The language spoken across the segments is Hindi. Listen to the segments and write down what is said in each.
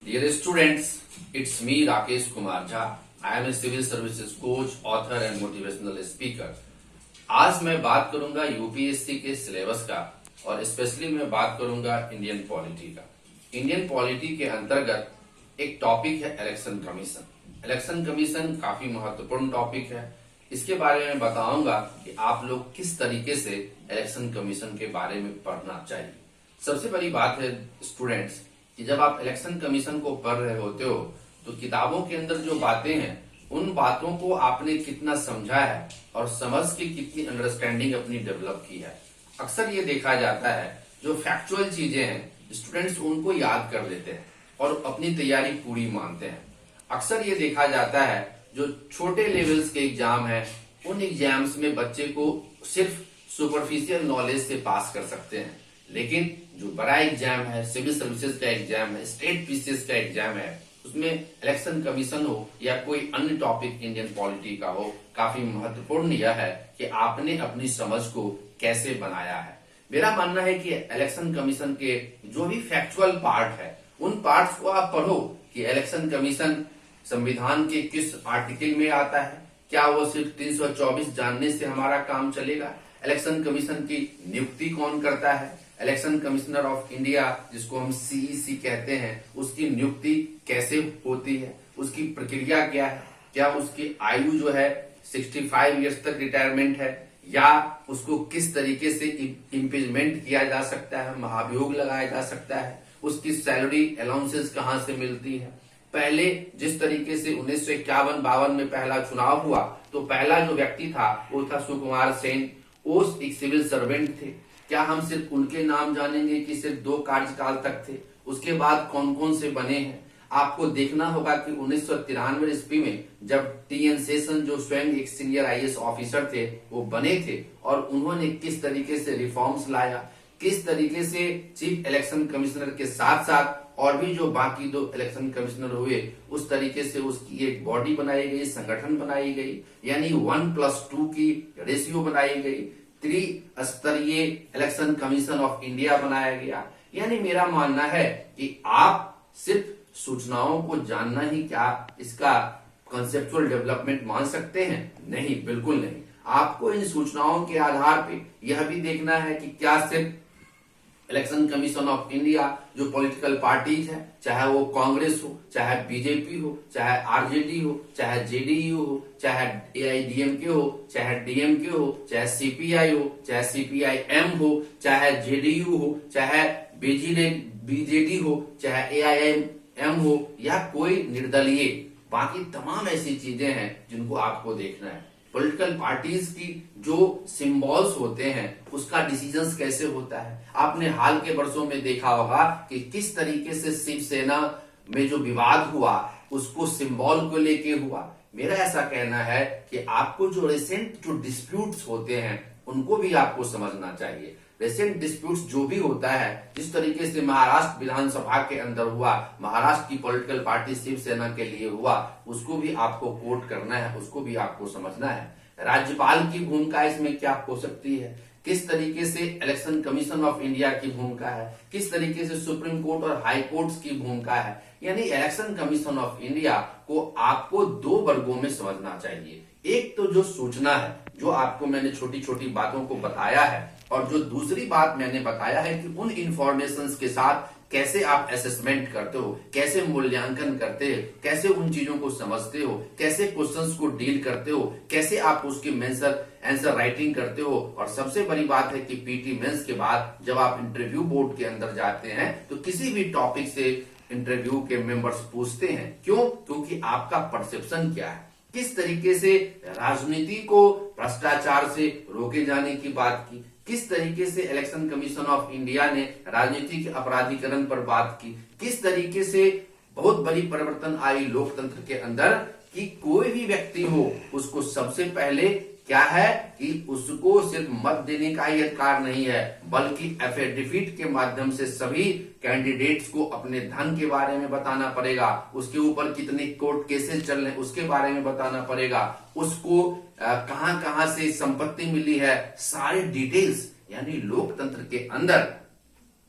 Dear students, it's me Rakesh Kumar Jha. I am a civil services coach, author and motivational speaker. आज मैं बात करूंगा यूपीएससी के सिलेबस का और स्पेशली मैं बात करूंगा इंडियन पॉलिटी का। इंडियन पॉलिटी के अंतर्गत एक टॉपिक है इलेक्शन कमीशन। इलेक्शन कमीशन काफी महत्वपूर्ण टॉपिक है। इसके बारे में बताऊंगा कि आप लोग किस तरीके से इलेक्शन कमीशन के बारे में पढ़ना चाहिए। सबसे बड़ी बात है स्टूडेंट्स कि जब आप इलेक्शन कमीशन को पढ़ रहे होते हो तो किताबों के अंदर जो बातें हैं उन बातों को आपने कितना समझा है और समझ के कितनी अंडरस्टैंडिंग अपनी डेवलप की है। अक्सर ये देखा जाता है जो फैक्चुअल चीजें हैं स्टूडेंट्स उनको याद कर लेते हैं और अपनी तैयारी पूरी मानते हैं। अक्सर ये देखा जाता है जो छोटे लेवल्स के एग्जाम है उन एग्जाम्स में बच्चे को सिर्फ सुपरफिशियल नॉलेज से पास कर सकते हैं, लेकिन जो बड़ा एग्जाम है, सिविल सर्विसेज का एग्जाम है, स्टेट पीसीएस का एग्जाम है, उसमें इलेक्शन कमीशन हो या कोई अन्य टॉपिक इंडियन पॉलिटी का हो, काफी महत्वपूर्ण यह है कि आपने अपनी समझ को कैसे बनाया है। मेरा मानना है कि इलेक्शन कमीशन के जो भी फैक्चुअल पार्ट है उन पार्ट्स को आप पढ़ो कि इलेक्शन कमीशन संविधान के किस आर्टिकल में आता है, क्या वो सिर्फ 324 जानने से हमारा काम चलेगा, इलेक्शन कमीशन की नियुक्ति कौन करता है, इलेक्शन कमिश्नर ऑफ इंडिया जिसको हम सीईसी कहते हैं उसकी नियुक्ति कैसे होती है, उसकी प्रक्रिया क्या है, क्या उसकी आयु जो है 65 ईयर्स तक रिटायरमेंट है या उसको किस तरीके से इम्पीचमेंट किया जा सकता है, महाभियोग लगाया जा सकता है, उसकी सैलरी अलाउंसेस कहां से मिलती है। पहले जिस तरीके से 1951-52 में पहला चुनाव हुआ तो पहला जो व्यक्ति था वो था सुकुमार सेन। वो एक सिविल सर्वेंट थे। क्या हम सिर्फ उनके नाम जानेंगे कि सिर्फ 2 कार्यकाल तक थे, उसके बाद कौन कौन से बने हैं। आपको देखना होगा कि 1993 ईस्वी में जब टीएन शेषन जो स्वयं एक सीनियर आईएएस ऑफिसर थे वो बने थे और उन्होंने किस तरीके से रिफॉर्म्स लाया, किस तरीके से चीफ इलेक्शन कमिश्नर के साथ साथ और भी जो बाकी 2 इलेक्शन कमिश्नर हुए उस तरीके से उसकी एक बॉडी बनाई गई, संगठन बनाई गई, यानी 1+2 की रेशियो बनाई गई, त्रिस्तरीय इलेक्शन कमीशन ऑफ इंडिया बनाया गया। यानी मेरा मानना है कि आप सिर्फ सूचनाओं को जानना ही क्या इसका कंसेप्चुअल डेवलपमेंट मान सकते हैं? नहीं, बिल्कुल नहीं। आपको इन सूचनाओं के आधार पे यह भी देखना है कि क्या सिर्फ इलेक्शन कमीशन ऑफ इंडिया जो पॉलिटिकल पार्टीज है, चाहे वो कांग्रेस हो, चाहे बीजेपी हो, चाहे आरजेडी हो, चाहे जेडीयू हो, चाहे एआईडीएमके हो, चाहे डीएमके हो, चाहे सीपीआई हो, चाहे सीपीआईएम हो, चाहे जेडीयू हो, चाहे बीजेडी हो, चाहे एआईएम हो या कोई निर्दलीय, बाकी तमाम ऐसी चीजें हैं जिनको आपको देखना है। पॉलिटिकल पार्टीज की जो सिंबल्स होते हैं उसका डिसीजंस कैसे होता है। आपने हाल के वर्षों में देखा होगा कि किस तरीके से शिवसेना में जो विवाद हुआ उसको सिंबल को लेके हुआ। मेरा ऐसा कहना है कि आपको जो रिसेंट जो डिस्प्यूट्स होते हैं उनको भी आपको समझना चाहिए। रिसेंट डिस्प्यूट्स जो भी होता है, जिस तरीके से महाराष्ट्र विधानसभा के अंदर हुआ, महाराष्ट्र की पॉलिटिकल पार्टी शिवसेना के लिए हुआ, उसको भी आपको कोट करना है, उसको भी आपको समझना है। राज्यपाल की भूमिका इसमें क्या हो सकती है, किस तरीके से इलेक्शन कमीशन ऑफ इंडिया की भूमिका है, किस तरीके से सुप्रीम कोर्ट और हाई कोर्ट्स की भूमिका है। यानी इलेक्शन कमीशन ऑफ इंडिया को आपको 2 वर्गों में समझना चाहिए। एक तो जो सूचना है, जो आपको मैंने छोटी छोटी बातों को बताया है, और जो दूसरी बात मैंने बताया है कि उन इंफॉर्मेशन के साथ कैसे आप असेसमेंट करते हो, कैसे मूल्यांकन करते हो, कैसे उन चीजों को समझते हो, कैसे क्वेश्चंस को डील करते हो, कैसे आप उसकी आंसर राइटिंग करते हो। और सबसे बड़ी बात है कि पीटी मेंस के बाद जब आप इंटरव्यू बोर्ड के अंदर जाते हैं तो किसी भी टॉपिक से इंटरव्यू के मेंबर्स पूछते हैं। क्यों? क्योंकि आपका परसेप्शन क्या है, किस तरीके से राजनीति को भ्रष्टाचार से रोके जाने की बात की, किस तरीके से इलेक्शन कमीशन ऑफ इंडिया ने राजनीतिक अपराधीकरण पर बात की, किस तरीके से बहुत बड़ी परिवर्तन आई लोकतंत्र के अंदर कि कोई भी व्यक्ति हो उसको सबसे पहले क्या है कि उसको सिर्फ मत देने का ही अधिकार नहीं है, बल्कि एफिडेविट के माध्यम से सभी कैंडिडेट्स को अपने धन के बारे में बताना पड़ेगा, उसके ऊपर कितने कोर्ट केसेस चल रहे हैं उसके बारे में बताना पड़ेगा, उसको कहां कहां से संपत्ति मिली है, सारे डिटेल्स। यानी लोकतंत्र के अंदर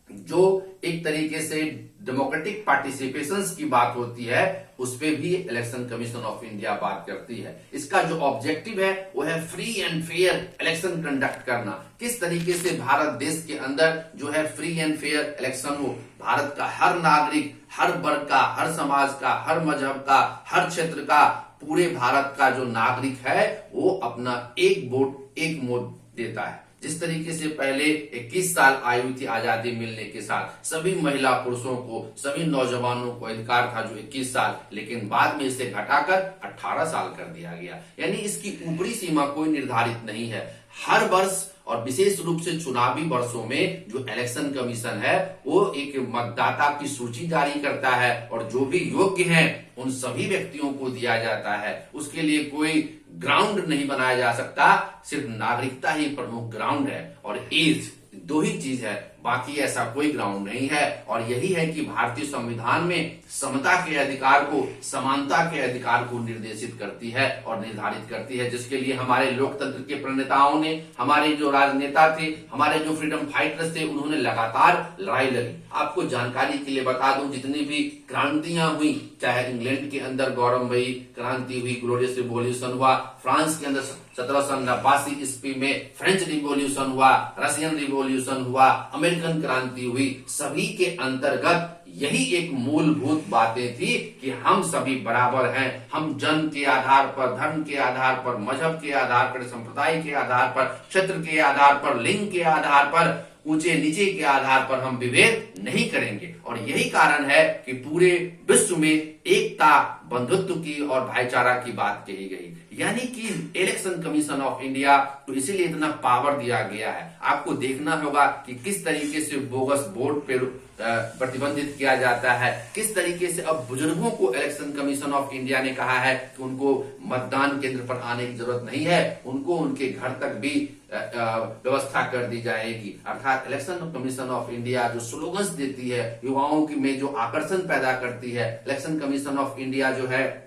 जो एक तरीके से डेमोक्रेटिक पार्टिसिपेशन की बात होती है, उस पे भी इलेक्शन कमीशन ऑफ इंडिया बात करती है। इसका जो ऑब्जेक्टिव है वो है free and fair election conduct करना। किस तरीके से भारत देश के अंदर जो है फ्री एंड फेयर इलेक्शन हो, भारत का हर नागरिक, हर वर्ग का, हर समाज का, हर मजहब का, हर क्षेत्र का, पूरे भारत का जो नागरिक है वो अपना एक वोट एक मत देता है। जिस तरीके से पहले 21 साल आयु थी आजादी मिलने के साथ, सभी महिला पुरुषों को, सभी नौजवानों को अधिकार था जो 21 साल, लेकिन बाद में इसे घटाकर 18 साल कर दिया गया। यानी इसकी ऊपरी सीमा कोई निर्धारित नहीं है। हर वर्ष और विशेष रूप से चुनावी वर्षों में जो इलेक्शन कमीशन है वो एक मतदाता की सूची जारी करता है और जो भी योग्य हैं उन सभी व्यक्तियों को दिया जाता है। उसके लिए कोई ग्राउंड नहीं बनाया जा सकता, सिर्फ नागरिकता ही प्रमुख ग्राउंड है और एज, दो ही चीज है, बाकी ऐसा कोई ग्राउंड नहीं है। और यही है कि भारतीय संविधान में समता के अधिकार को, समानता के अधिकार को निर्देशित करती है और निर्धारित करती है, जिसके लिए हमारे लोकतंत्र के प्रणेताओं ने, हमारे जो राजनेता थे, हमारे जो फ्रीडम फाइटर्स थे, उन्होंने लगातार लड़ाई लड़ी। आपको जानकारी के लिए बता दूं, जितनी भी क्रांतियां हुई, चाहे इंग्लैंड के अंदर गौरवमयी क्रांति हुई, ग्लोरियस रिवॉल्यूशन हुआ, फ्रांस के अंदर 1789 ईस्वी में फ्रेंच रिवॉल्यूशन हुआ, रशियन रिवॉल्यूशन हुआ, अमेरिकन क्रांति हुई, सभी के अंतर्गत यही एक मूलभूत बातें थी कि हम सभी बराबर हैं। हम जन्म के आधार पर, धर्म के आधार पर, मजहब के आधार पर, संप्रदाय के आधार पर, क्षेत्र के आधार पर, लिंग के आधार पर, ऊंचे नीचे के आधार पर हम विभेद नहीं करेंगे। और यही कारण है कि पूरे विश्व में एकता, बंधुत्व की और भाईचारा की बात कही गई। यानी कि इलेक्शन कमीशन ऑफ इंडिया तो इसीलिए इतना पावर दिया गया है। आपको देखना होगा कि किस तरीके से बोगस वोट पे प्रतिबंधित किया जाता है, किस तरीके से अब बुजुर्गों को इलेक्शन कमीशन ऑफ इंडिया ने कहा है कि उनको मतदान केंद्र पर आने की जरूरत नहीं है, उनको उनके घर तक भी व्यवस्था कर दी जाएगी। अर्थात इलेक्शन कमीशन ऑफ इंडिया जो स्लोगन्स देती है, युवाओं की में जो आकर्षण पैदा करती है, इलेक्शन कमीशन ऑफ इंडिया जो है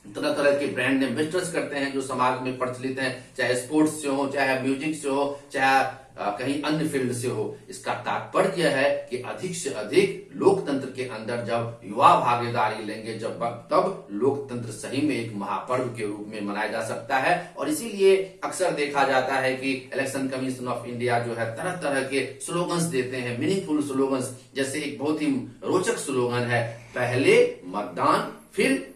तरह तरह के ब्रांड एम्बेसडर्स करते हैं जो समाज में प्रचलित हैं, चाहे स्पोर्ट्स से हो, चाहे म्यूजिक से हो, चाहे कहीं अन्य फील्ड से हो। इसका तात्पर्य है कि अधिक से अधिक लोकतंत्र के अंदर जब युवा भागीदारी लेंगे, जब तब लोकतंत्र सही में एक महापर्व के रूप में मनाया जा सकता है। और इसीलिए अक्सर देखा जाता है कि इलेक्शन कमीशन ऑफ इंडिया जो है तरह तरह के स्लोगन्स देते हैं, मीनिंगफुल स्लोगन्स। जैसे एक बहुत ही रोचक स्लोगन है, पहले मतदान फिर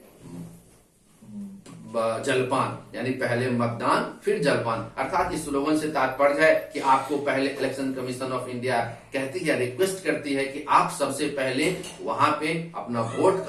जलपान, यानी पहले मतदान फिर जलपान। अर्थात इस स्लोगन से तात्पर्य है कि आपको पहले इलेक्शन कमीशन ऑफ इंडिया कहती है, रिक्वेस्ट करती है कि आप सबसे पहले वहां पे अपना वोट